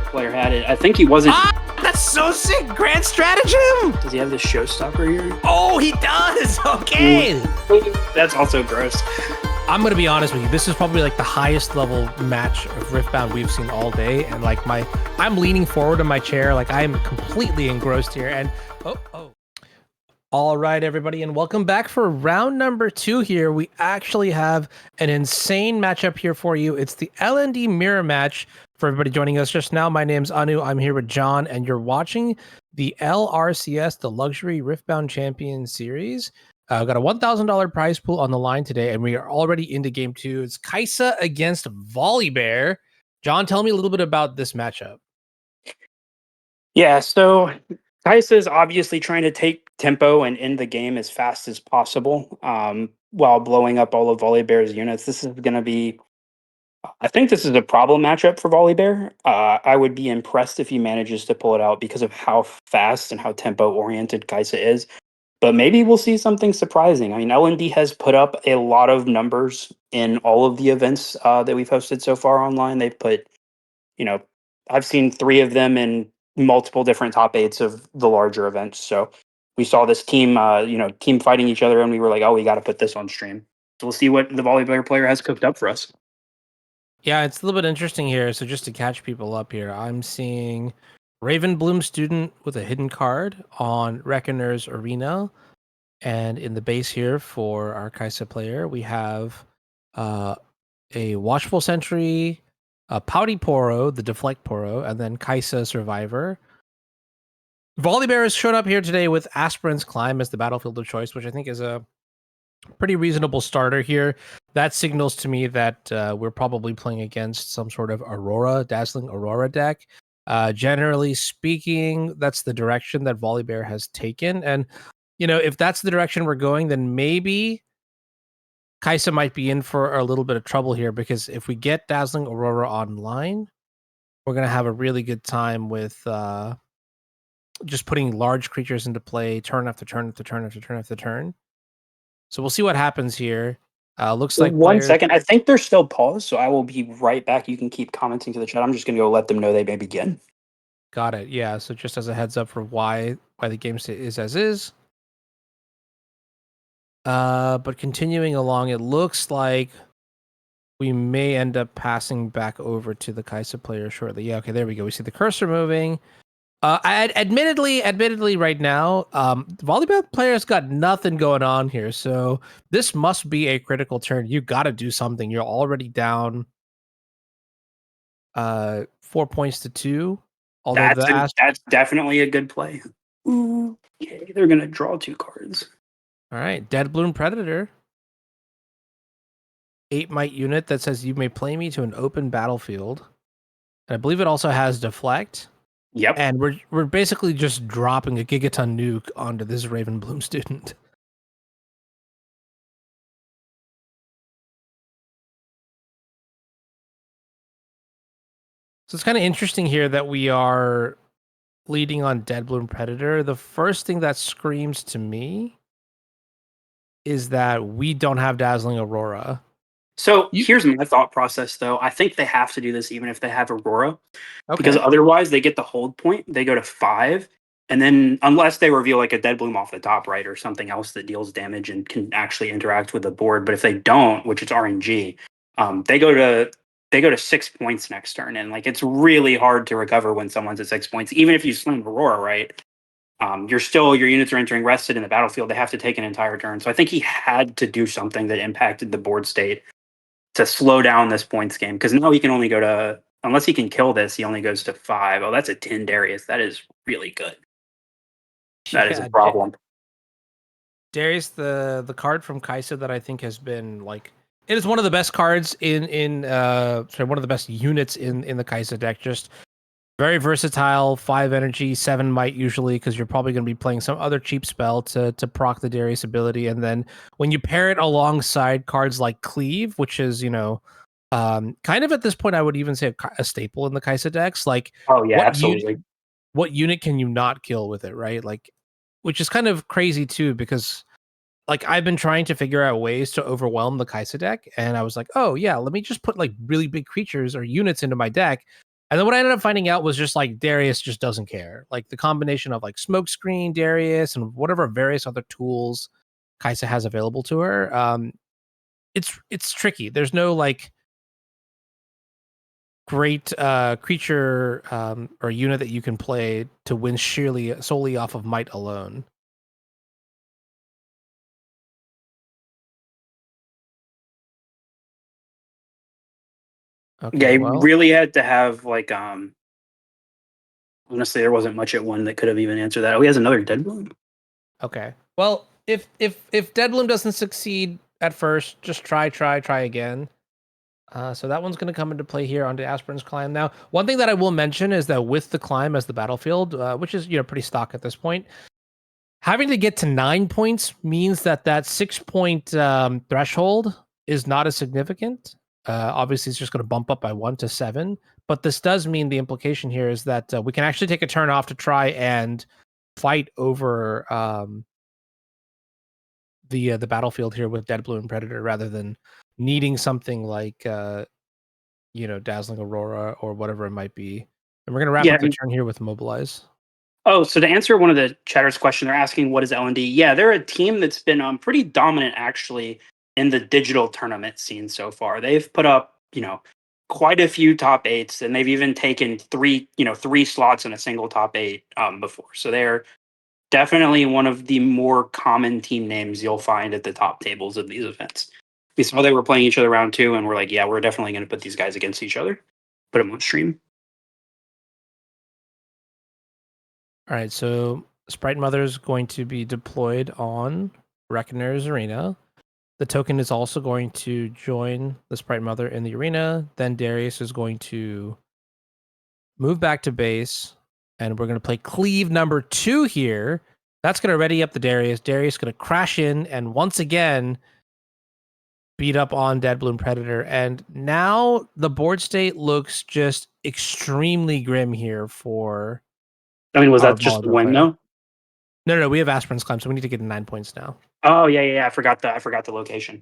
player had it. I think he wasn't. That's so sick! Grand stratagem! Does he have the showstopper here? Oh, he does! Okay! That's also gross. I'm gonna be honest with you. This is probably like the highest level match of Riftbound we've seen all day, and like I'm leaning forward in my chair, like I am completely engrossed here. And all right, everybody, and welcome back for round number 2 here. We actually have an insane matchup here for you. It's the LND mirror match. For everybody joining us just now, my name's Anu. I'm here with John, and you're watching the LRCS, the Luxury Riftbound Champion Series. Got a $1,000 prize pool on the line today, and we are already into game 2. It's Kaisa against Volibear. John, tell me a little bit about this matchup. Yeah, so Kaisa is obviously trying to take tempo and end the game as fast as possible while blowing up all of Volibear's units. This is going to be, I think this is a problem matchup for Volibear. I would be impressed if he manages to pull it out because of how fast and how tempo-oriented Kaisa is. But maybe we'll see something surprising. I mean, LND has put up a lot of numbers in all of the events that we've hosted so far online. They've put, I've seen 3 of them in multiple different top 8s of the larger events. So we saw this team, team fighting each other, and we were like, oh, we got to put this on stream. So we'll see what the Volibear player has cooked up for us. Yeah, it's a little bit interesting here. So just to catch people up here, I'm seeing Raven Bloom Student with a hidden card on Reckoner's Arena. And in the base here for our Kaisa player, we have a Watchful Sentry, a Pouty Poro, the Deflect Poro, and then Kaisa Survivor. Volibear has shown up here today with Aspirant's Climb as the battlefield of choice, which I think is a pretty reasonable starter here. That signals to me that we're probably playing against some sort of Dazzling Aurora deck. Generally speaking, that's the direction that Volibear has taken. And, if that's the direction we're going, then maybe Kaisa might be in for a little bit of trouble here, because if we get Dazzling Aurora online, we're going to have a really good time with just putting large creatures into play turn after turn after turn after turn after turn. So we'll see what happens here. Looks like One second. I think they're still paused, so I will be right back. You can keep commenting to the chat. I'm just going to go let them know they may begin. Got it. Yeah. So just as a heads up for why the game state is as is. But continuing along, it looks like we may end up passing back over to the Kaisa player shortly. Yeah. Okay. There we go. We see the cursor moving. Admittedly, right now, the Volibear player's got nothing going on here, so this must be a critical turn. You got to do something. You're already down 4 points to 2. Although that's definitely a good play. Okay, they're gonna draw 2 cards. All right, Dead Bloom Predator, 8 might unit that says you may play me to an open battlefield, and I believe it also has Deflect. Yep. And we're basically just dropping a gigaton nuke onto this Raven Bloom student. So it's kind of interesting here that we are leading on Dead Bloom Predator. The first thing that screams to me is that we don't have Dazzling Aurora. So here's my thought process, though. I think they have to do this even if they have Aurora, because Okay. otherwise they get the hold point. They go to 5, and then unless they reveal like a Dead Bloom off the top, right, or something else that deals damage and can actually interact with the board. But if they don't, which is RNG, they go to 6 points next turn, and like it's really hard to recover when someone's at 6 points, even if you slam Aurora, right? Your units are entering rested in the battlefield. They have to take an entire turn. So I think he had to do something that impacted the board state to slow down this points game, because now he can only go to, unless he can kill this, he only goes to 5. Oh, that's a 10 Darius. That is really good. That is a problem. Darius, the card from Kaisa that I think has been like, it is one of the best cards one of the best units in the Kaisa deck. Just very versatile, 5 energy, 7 might usually, because you're probably going to be playing some other cheap spell to proc the Darius ability. And then when you pair it alongside cards like Cleave, which is, kind of at this point, I would even say a staple in the Kaisa decks. Like, oh yeah, absolutely. What unit can you not kill with it, right? Like, which is kind of crazy too, because like I've been trying to figure out ways to overwhelm the Kaisa deck, and I was like, oh yeah, let me just put like really big creatures or units into my deck And then what I ended up finding out was just like Darius just doesn't care. Like the combination of like smokescreen, Darius, and whatever various other tools Kaisa has available to her. It's tricky. There's no like great creature or unit that you can play to win sheerly solely off of might alone. Yeah, Okay, he well, really had to have like honestly there wasn't much at one that could have even answered that. Oh, he has another dead bloom. okay. Well, if Dead Bloom doesn't succeed at first, just try again. So that one's going to come into play here onto Aspirin's Climb. Now, one thing that I will mention is that with the climb as the battlefield, which is pretty stock at this point, having to get to 9 points means that 6 point threshold is not as significant. Obviously, it's just going to bump up by 1 to 7. But this does mean the implication here is that we can actually take a turn off to try and fight over the battlefield here with Dead Blue and Predator rather than needing something like Dazzling Aurora or whatever it might be. And we're gonna wrap Yeah. up the turn here with Mobilize. Oh, so to answer one of the chatter's question, they're asking what is L&D? Yeah, they're a team that's been pretty dominant actually in the digital tournament scene so far. They've put up, quite a few top eights, and they've even taken three slots in a single top eight before. So they're definitely one of the more common team names you'll find at the top tables of these events. We saw they were playing each other round two, and we're like, yeah, we're definitely going to put these guys against each other. Put them on stream. All right, so Sprite Mother is going to be deployed on Reckoner's Arena. The token is also going to join the Sprite Mother in the arena. Then Darius is going to move back to base, and we're going to play Cleave number 2 here. That's going to ready up the Darius. Darius is going to crash in, and once again, beat up on Dead Bloom Predator. And now the board state looks just extremely grim here for I mean, was our that just the Volibear win player. though? No, we have Aspirin's Climb, so we need to get to 9 points now. Oh yeah. I forgot the location.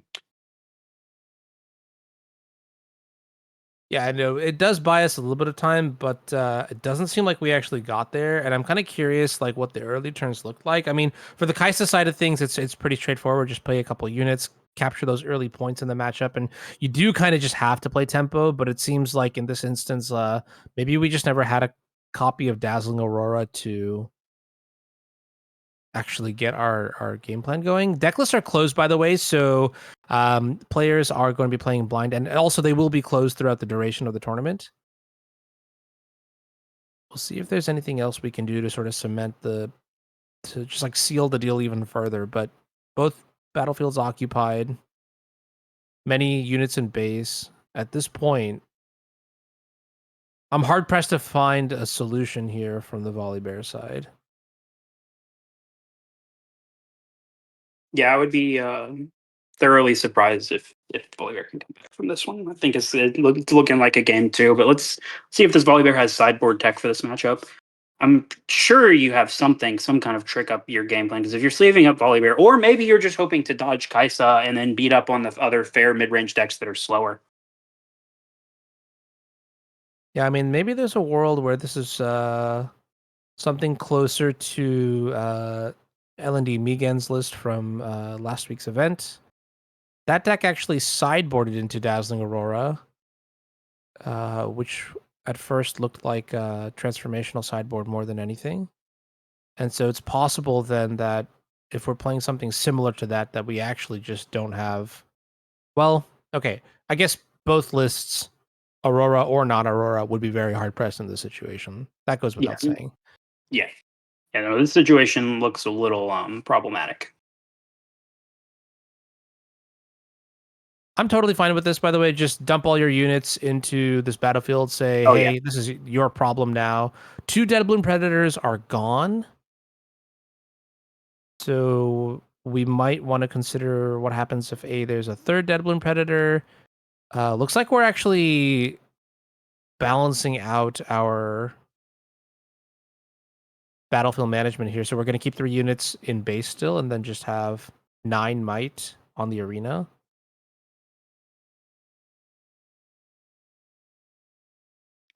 Yeah, I know it does buy us a little bit of time, but it doesn't seem like we actually got there. And I'm kind of curious, like what the early turns looked like. I mean, for the Kaisa side of things, it's pretty straightforward. Just play a couple units, capture those early points in the matchup, and you do kind of just have to play tempo. But it seems like in this instance, maybe we just never had a copy of Dazzling Aurora to actually get our game plan going. Deck lists are closed, by the way, so players are going to be playing blind, and also they will be closed throughout the duration of the tournament. We'll see if there's anything else we can do to sort of to just like seal the deal even further. But both battlefields occupied, many units in base. At this point, I'm hard pressed to find a solution here from the Volibear side. Yeah, I would be thoroughly surprised if Volibear can come back from this one. I think it's looking like a game two, but let's see if this Volibear has sideboard tech for this matchup. I'm sure you have some kind of trick up your game plan, because if you're sleeving up Volibear, or maybe you're just hoping to dodge Kaisa and then beat up on the other fair mid-range decks that are slower. Yeah, I mean, maybe there's a world where this is something closer to L&D Megan's list from last week's event. That deck actually sideboarded into Dazzling Aurora, which at first looked like a transformational sideboard more than anything. And so it's possible then that if we're playing something similar to that, that we actually just don't have. Well, okay, I guess both lists, Aurora or non Aurora, would be very hard pressed in this situation. That goes Yeah, without saying. yeah, yeah. No, this situation looks a little problematic. I'm totally fine with this, by the way. Just dump all your units into this battlefield. Say, Oh yeah, hey, this is your problem now. 2 Dead Bloom Predators are gone. So we might want to consider what happens if there's a third Dead Bloom Predator. Looks like we're actually balancing out our battlefield management here. So we're going to keep 3 units in base still, and then just have 9 might on the arena.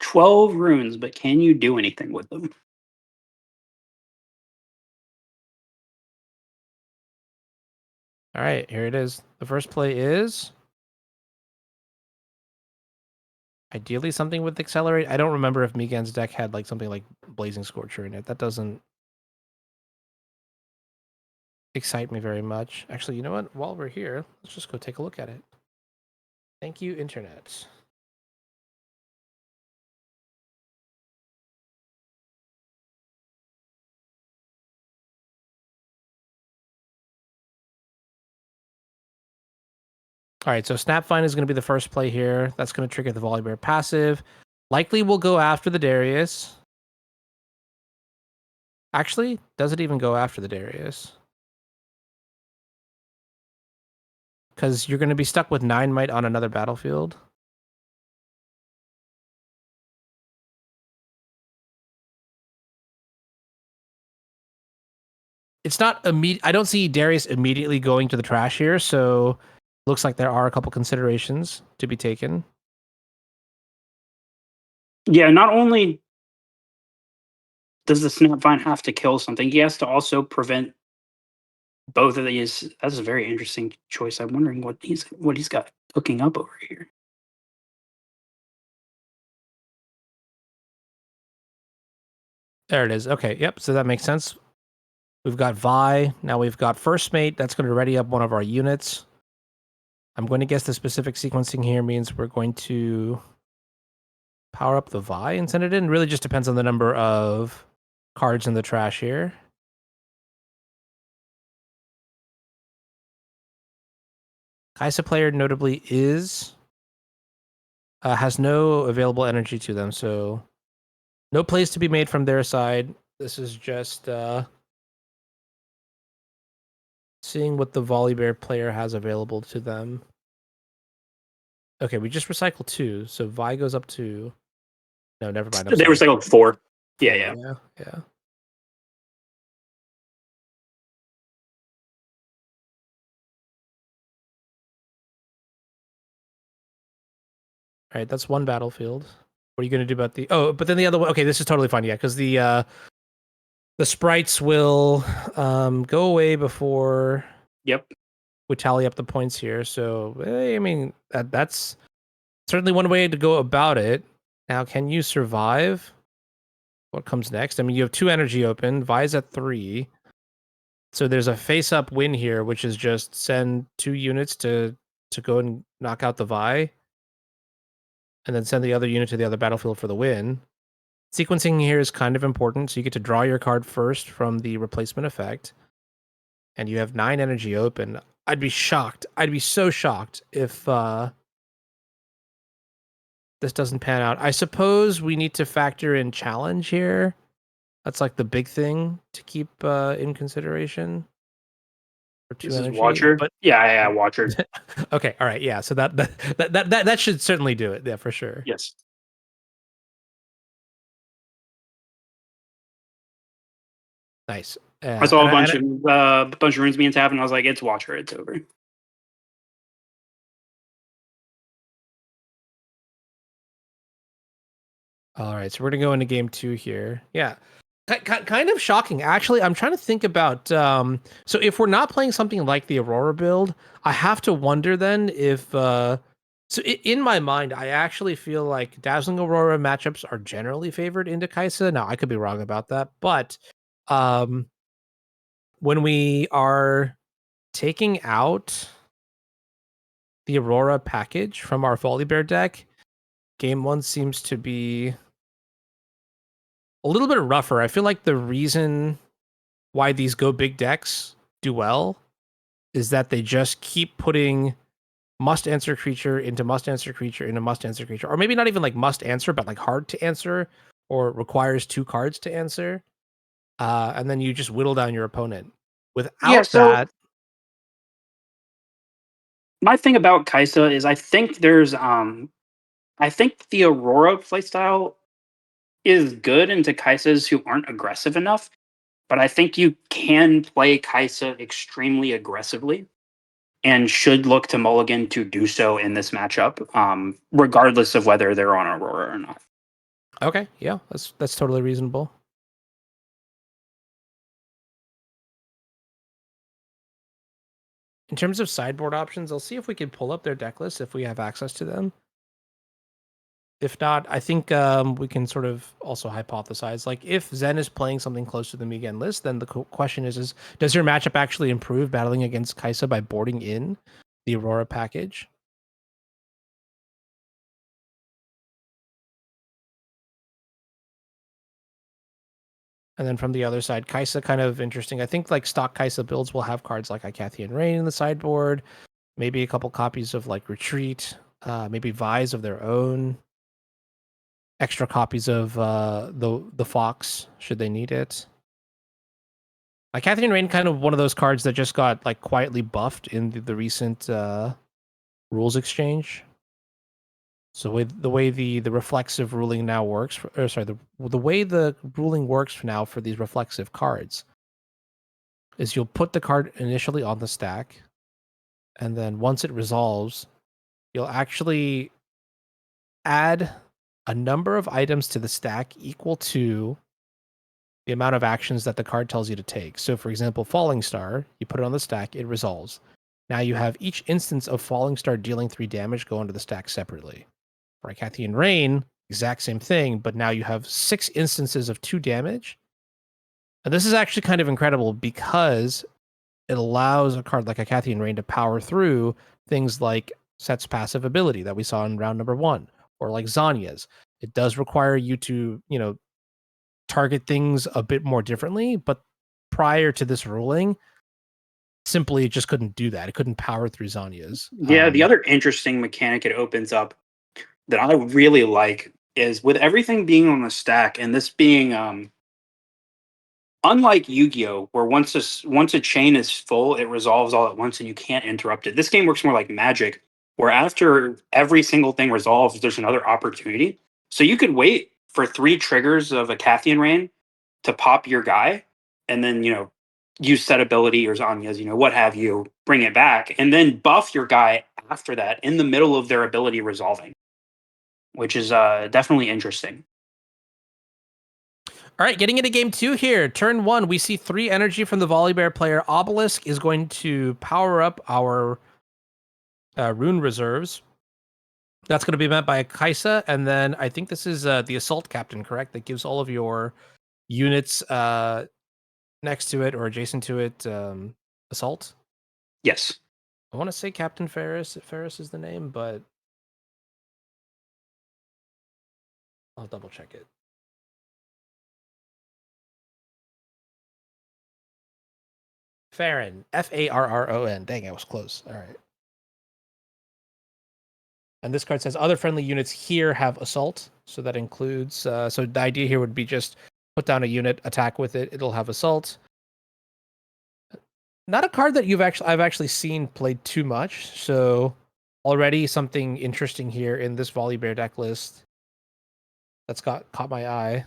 12 runes, but can you do anything with them? All right, here it is. The first play is ideally something with accelerate. I don't remember if Migan's deck had like something like Blazing Scorcher in it. That doesn't excite me very much. Actually, you know what? While we're here, let's just go take a look at it. Thank you, internet. All right, so Snapvine is going to be the first play here. That's going to trigger the Volibear passive. Likely we'll go after the Darius. Actually, does it even go after the Darius? Because you're going to be stuck with 9 might on another battlefield. It's not immediate. I don't see Darius immediately going to the trash here, so looks like there are a couple considerations to be taken. Yeah, not only does the Snapvine have to kill something, he has to also prevent both of these. That's a very interesting choice. I'm wondering what he's got hooking up over here. There it is. Okay, yep, so that makes sense. We've got Vi. Now we've got First Mate. That's going to ready up one of our units. I'm going to guess the specific sequencing here means we're going to power up the Vi and send it in. Really just depends on the number of cards in the trash here. Kaisa player notably has no available energy to them, so no plays to be made from their side. This is just seeing what the Volibear player has available to them. Okay, we just recycled 2, so Vi goes up to... No, never mind. They recycled 4. Yeah, 4, yeah. yeah. All right, that's one battlefield. What are you going to do about the... Oh, but then the other one... Okay, this is totally fine, yeah, because the sprites will go away before Yep. we tally up the points here. So, I mean, that's certainly one way to go about it. Now, can you survive? What comes next? I mean, you have 2 energy open. Vi's at 3. So there's a face-up win here, which is just send 2 units to go and knock out the Vi, and then send the other unit to the other battlefield for the win. Sequencing here is kind of important, so you get to draw your card first from the replacement effect, and you have 9 energy open. I'd be shocked. I'd be so shocked if this doesn't pan out. I suppose we need to factor in challenge here. That's like the big thing to keep in consideration. For 2 This is energy, Watcher. but Yeah, Watcher. okay, all right, yeah. So that should certainly do it. Yeah, for sure. Yes. Nice. I saw a bunch of runes being tapped, and I was like, "It's Watcher. It's over." All right, so we're gonna go into game 2 here. Yeah, kind of shocking. Actually, I'm trying to think about. So if we're not playing something like the Aurora build, I have to wonder then if. So in my mind, I actually feel like Dazzling Aurora matchups are generally favored into Kaisa. Now I could be wrong about that, but um, when we are taking out the Aurora package from our Volibear deck, game 1 seems to be a little bit rougher. I feel like the reason why these go big decks do well is that they just keep putting must answer creature into must answer creature into must answer creature, or maybe not even like must answer, but like hard to answer or requires 2 cards to answer. And then you just whittle down your opponent. Yeah. Without So that, my thing about Kaisa is I think the Aurora playstyle is good into Kaisas who aren't aggressive enough, but I think you can play Kaisa extremely aggressively and should look to Mulligan to do so in this matchup, regardless of whether they're on Aurora or not. Okay, yeah, that's totally reasonable. In terms of sideboard options, I'll see if we can pull up their deck list if we have access to them. If not, I think we can sort of also hypothesize. Like, if Zen is playing something close to the Mugen list, then the question is does your matchup actually improve battling against Kaisa by boarding in the Aurora package? And then from the other side, Kaisa kind of interesting. I think like stock Kaisa builds will have cards like Icathian Rain in the sideboard, maybe a couple copies of like Retreat, maybe Vise of their own, extra copies of the Fox should they need it. Like Catherine Rain, kind of one of those cards that just got like quietly buffed in the recent rules exchange. So with the way the reflexive ruling now works, the way the ruling works for now for these reflexive cards is you'll put the card initially on the stack, and then once it resolves, you'll actually add a number of items to the stack equal to the amount of actions that the card tells you to take. So, for example, Falling Star, you put it on the stack, it resolves. Now you have each instance of Falling Star dealing 3 damage go into the stack separately. For Icathian Rain, exact same thing, but now you have 6 instances of 2 damage. And this is actually kind of incredible because it allows a card like Icathian Rain to power through things like Set's passive ability that we saw in round number 1, or like Zanya's. It does require you to, target things a bit more differently, but prior to this ruling, simply it just couldn't do that. It couldn't power through Zanya's. Yeah, the other interesting mechanic it opens up that I really like is with everything being on the stack and this being unlike Yu-Gi-Oh, where once a chain is full, it resolves all at once and you can't interrupt it. This game works more like Magic, where after every single thing resolves, there's another opportunity. So you could wait for 3 triggers of a Cathian Rain to pop your guy, and then use set ability or Zanya's, what have you, bring it back, and then buff your guy after that in the middle of their ability resolving, which is definitely interesting. All right, getting into game 2 here. Turn 1, we see 3 energy from the Volibear player. Obelisk is going to power up our rune reserves. That's going to be met by a Kaisa, and then I think this is the Assault Captain, correct? That gives all of your units next to it or adjacent to it assault. Yes. I want to say Captain Ferris. Ferris is the name, but I'll double check it. Farron. Farron. Dang, I was close. All right. And this card says other friendly units here have assault. So that includes, so the idea here would be just put down a unit, attack with it. It'll have assault. Not a card that I've actually seen played too much. So already something interesting here in this Volibear deck list that's caught my eye.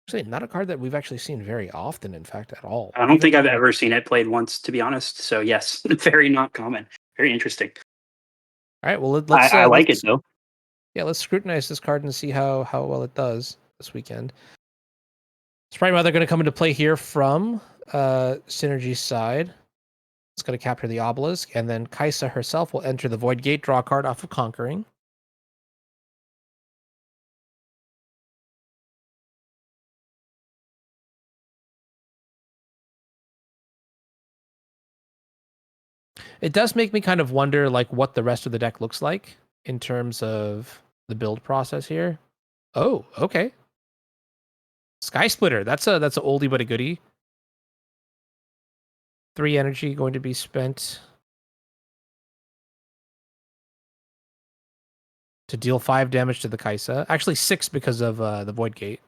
Actually, not a card that we've actually seen very often, in fact, at all. I don't think I've ever seen it played once, to be honest. So yes, very not common. Very interesting. All right, well I like it though. yeah, let's scrutinize this card and see how well it does this weekend. Sprite Mother going to come into play here from Synergy's side. It's going to capture the Obelisk, and then Kaisa herself will enter the Void Gate, draw a card off of Conquering. It does make me kind of wonder, like, what the rest of the deck looks like in terms of the build process here. Oh, okay. Sky Splitter. That's a oldie but a goodie. 3 energy going to be spent to deal 5 damage to the Kaisa. Actually, 6 because of the Void Gate.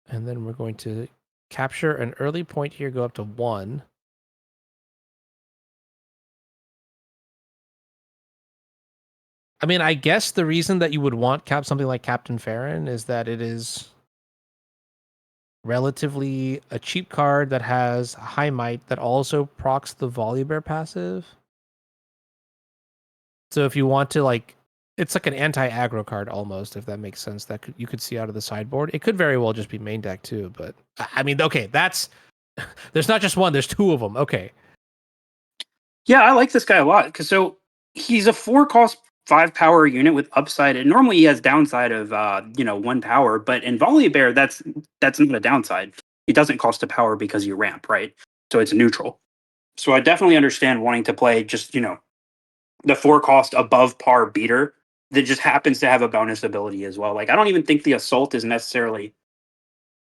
And then we're going to capture an early point here, go up to 1. I mean, I guess the reason that you would want something like Captain Farron is that it is relatively a cheap card that has high might that also procs the Volibear passive. So if you want to like, it's like an anti-aggro card almost, if that makes sense. That you could see out of the sideboard. It could very well just be main deck too, but I mean, okay, that's there's not just one. There's two of them. Okay, Yeah, I like this guy a lot because he's a 4 cost 5 power unit with upside, and normally he has downside of 1 power. But in Volibear, that's not a downside. He doesn't cost a power because you ramp, right? So it's neutral. So I definitely understand wanting to play just the 4 cost above par beater that just happens to have a bonus ability as well. Like I don't even think the assault is necessarily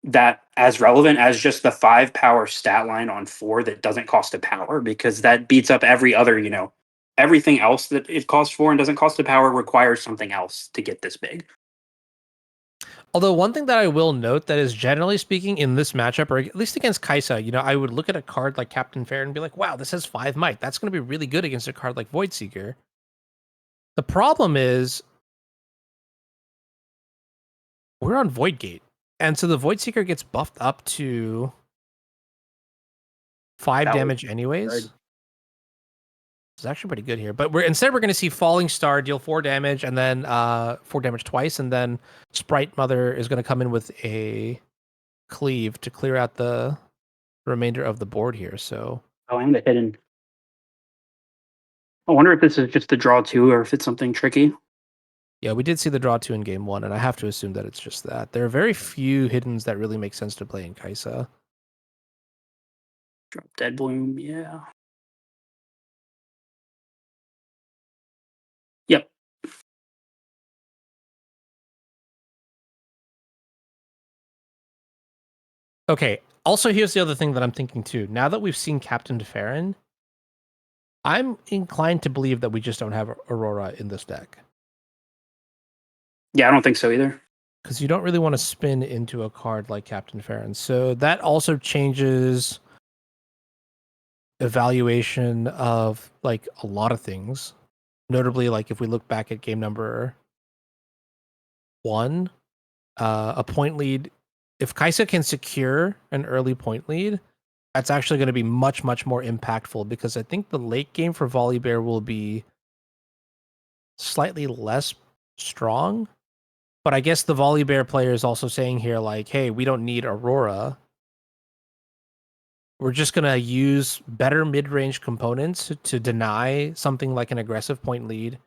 that as relevant as just the 5 power stat line on 4 that doesn't cost a power, because that beats up every other, everything else that it costs 4 and doesn't cost a power requires something else to get this big. although one thing that I will note that is generally speaking in this matchup, or at least against Kaisa, I would look at a card like Captain Fair and be like, wow, this has 5 might. That's going to be really good against a card like Void Seeker. The problem is we're on Void Gate. And so the Void Seeker gets buffed up to 5 That was damage anyways. good. It's actually pretty good here. But we're going to see Falling Star deal 4 damage and then 4 damage twice, and then Sprite Mother is going to come in with a cleave to clear out the remainder of the board here. So Oh, and the hidden. I wonder if this is just the draw 2 or if it's something tricky. yeah, we did see the draw 2 in game 1, and I have to assume that it's just that. There are very few hiddens that really make sense to play in Kaisa. Drop Dead Bloom, yeah. Yep. Okay, also here's the other thing that I'm thinking too. Now that we've seen Captain Farron, I'm inclined to believe that we just don't have Aurora in this deck. Yeah, I don't think so either. Because you don't really want to spin into a card like Captain Farron. So that also changes evaluation of like a lot of things. Notably, like if we look back at game number 1, a point lead. If Kaisa can secure an early point lead, that's actually going to be much, much more impactful, because I think the late game for Volibear will be slightly less strong. But I guess the Volibear player is also saying here, like, hey, we don't need Aurora. We're just going to use better mid-range components to deny something like an aggressive point lead,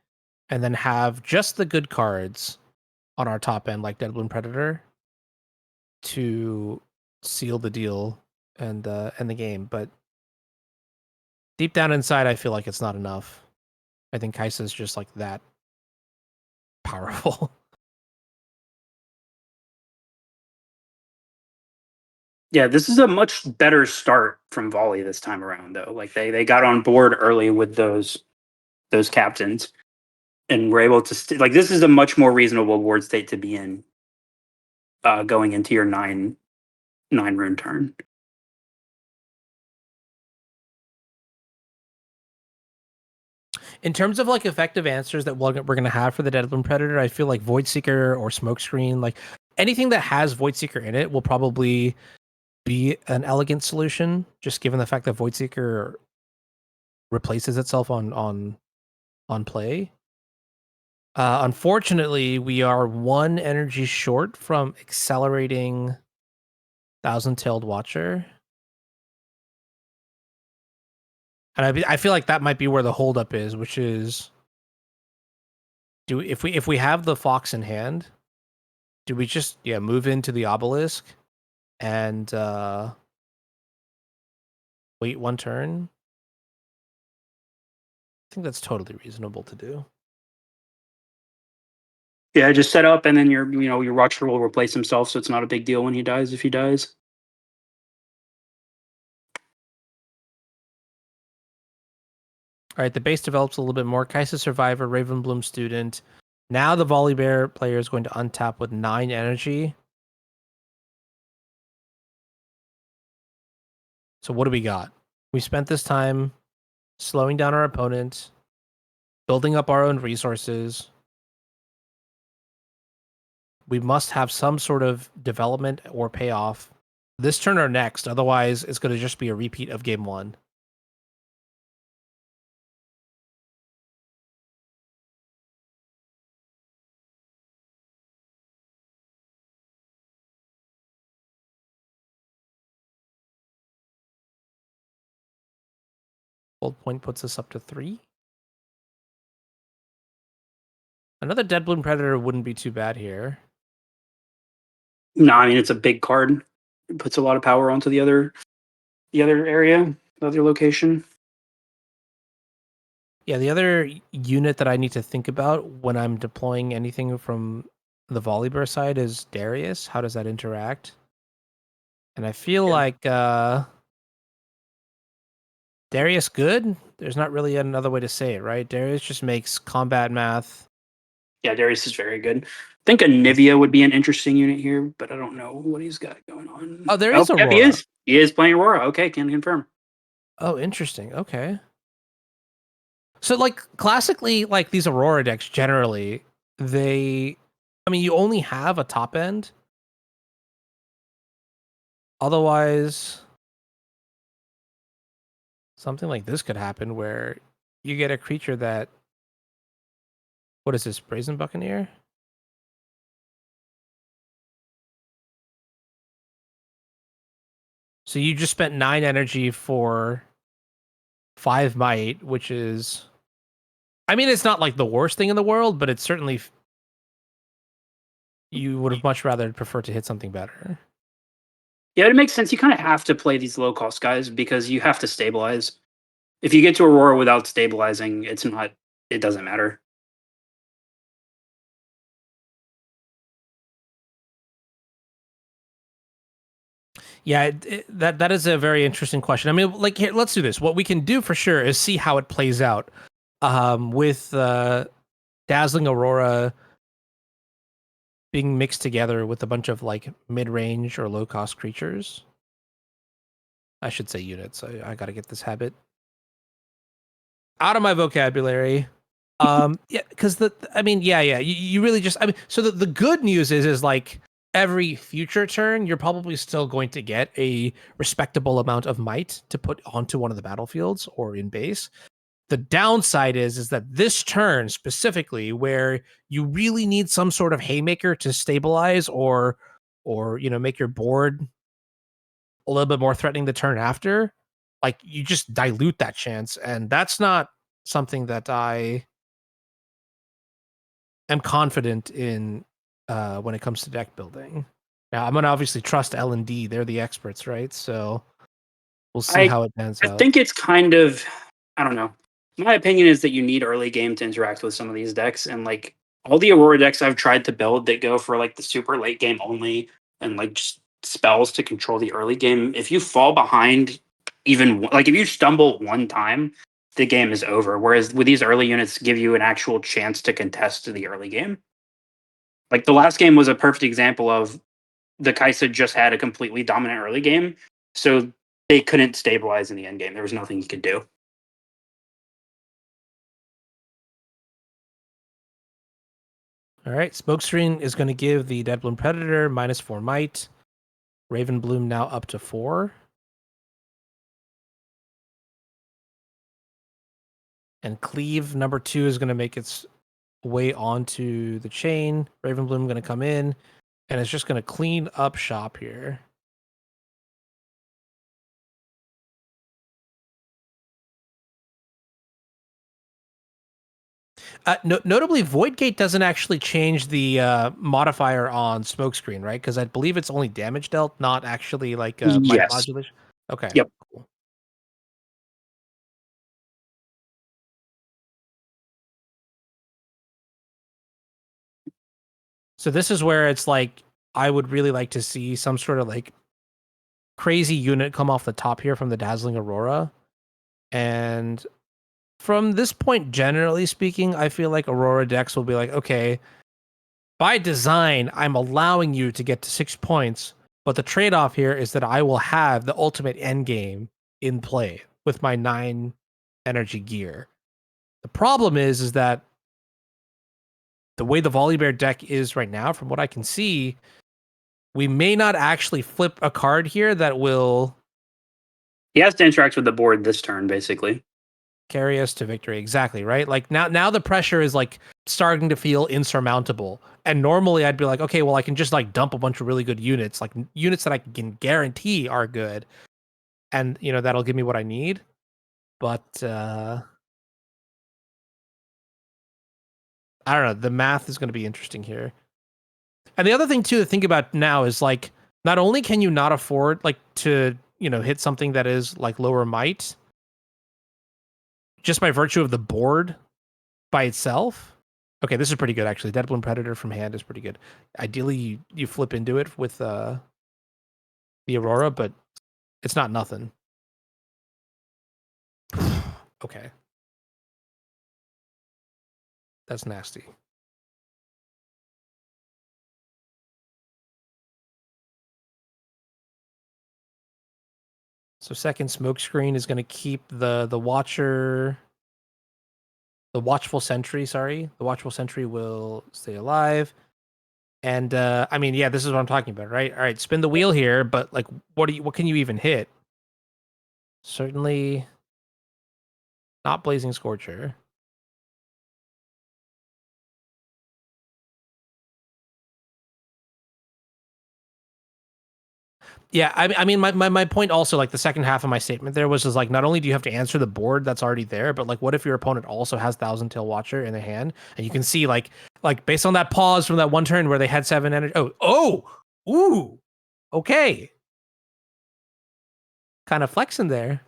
and then have just the good cards on our top end, like Deadbloom Predator, to seal the deal and end the game. But deep down inside, I feel like it's not enough. I think Kaisa is just like that powerful. Yeah, this is a much better start from Volley this time around, though. Like they got on board early with those captains and were able to like this is a much more reasonable board state to be in going into your 9 rune turn. In terms of like effective answers that we're going to have for the Deadbloom Predator, I feel like Void Seeker or Smokescreen, like anything that has Void Seeker in it, will probably be an elegant solution, just given the fact that Void Seeker replaces itself on play. Unfortunately, we are 1 energy short from accelerating Thousand-Tailed Watcher. And I feel like that might be where the holdup is, which is, if we have the Fox in hand, do we just move into the Obelisk and wait 1 turn? I think that's totally reasonable to do. Yeah, just set up and then your Watcher will replace himself, so it's not a big deal when he dies if he dies. All right, the base develops a little bit more. Kaisa Survivor, Ravenbloom Student. Now the Volibear player is going to untap with 9 energy. So what do we got? We spent this time slowing down our opponent, building up our own resources. We must have some sort of development or payoff this turn or next. Otherwise, it's going to just be a repeat of game 1. Gold point puts us up to 3. Another Dead Bloom Predator wouldn't be too bad here. No, I mean it's a big card. It puts a lot of power onto the other area, the other location. Yeah, the other unit that I need to think about when I'm deploying anything from the Volibear side is Darius. How does that interact? And I feel Yeah. like Darius good? There's not really another way to say it, right? Darius just makes combat math. Yeah, Darius is very good. I think Anivia would be an interesting unit here, but I don't know what he's got going on. Oh, there Oh, is yep, he Aurora. is. He is playing Aurora. Okay, can confirm. Oh, interesting. Okay. So like classically, like these Aurora decks generally, I mean, you only have a top end. Otherwise, something like this could happen where you get a creature that, what is this, Brazen Buccaneer? So you just spent 9 energy for 5 might, which is, I mean, it's not like the worst thing in the world, but it's certainly, you would have much rather prefer to hit something better. Yeah, it makes sense. You kind of have to play these low cost guys because you have to stabilize. If you get to Aurora without stabilizing, it's not. It doesn't matter. Yeah, that is a very interesting question. I mean, like, here, let's do this. What we can do for sure is see how it plays out with Dazzling Aurora being mixed together with a bunch of like mid-range or low-cost creatures. I should say units. I got to get this habit out of my vocabulary. Yeah, because I mean, yeah, you really just, I mean, so the good news is like every future turn, you're probably still going to get a respectable amount of might to put onto one of the battlefields or in base. The downside is that this turn specifically, where you really need some sort of haymaker to stabilize or you know make your board a little bit more threatening the turn after, like you just dilute that chance, and that's not something that I am confident in when it comes to deck building. Now, I'm gonna obviously trust L&D; they're the experts, right? So we'll see I how it pans I out. think it's kind of. I don't know. My opinion is that you need early game to interact with some of these decks, and like all the Aurora decks I've tried to build that go for like the super late game only and like just spells to control the early game. If you fall behind, like if you stumble one time, the game is over. Whereas with these early units, give you an actual chance to contest the early game. Like the last game was a perfect example of the Kaisa just had a completely dominant early game, so they couldn't stabilize in the end game. There was nothing you could do. All right, Smokescreen is going to give the Deadbloom Predator -4 might. Raven Bloom now up to 4. And Cleave number 2 is going to make its way onto the chain. Raven Bloom going to come in, and it's just going to clean up shop here. Notably, Voidgate doesn't actually change the modifier on Smokescreen, right? Because I believe it's only damage dealt, not actually like might Yes. modulation. Okay. Yep. Cool. So this is where it's like I would really like to see some sort of like crazy unit come off the top here from the Dazzling Aurora. And from this point, generally speaking, I feel like Aurora decks will be like, okay, by design, I'm allowing you to get to 6 points, but the trade-off here is that I will have the ultimate end game in play with my 9 energy gear. The problem is that the way the Volibear deck is right now, from what I can see, we may not actually flip a card here that will He has to interact with the board this turn, basically. carry us to victory. Exactly, right? Like now the pressure is like starting to feel insurmountable. And normally I'd be like, okay, well I can just like dump a bunch of really good units, like units that I can guarantee are good, and you know that'll give me what I need. But I don't know. The math is going to be interesting here. And the other thing too to think about now is like, not only can you not afford like to hit something that is like lower might, just by virtue of the board by itself. Okay, this is pretty good actually. Deadbloom Predator from hand is pretty good. Ideally, you flip into it with the Aurora, but it's not nothing. Okay, that's nasty. So second smokescreen is going to keep the watcher, the watchful sentry. Sorry, the watchful sentry will stay alive. And I mean, yeah, this is what I'm talking about, right? All right, spin the wheel here, but like, what can you even hit? Certainly not Blazing Scorcher. Yeah, I mean, my point also, like the second half of my statement there was like, not only do you have to answer the board that's already there, but like, what if your opponent also has Thousand Tail Watcher in their hand, and you can see like based on that pause from that one turn where they had 7 energy. Ooh, okay, kind of flexing there.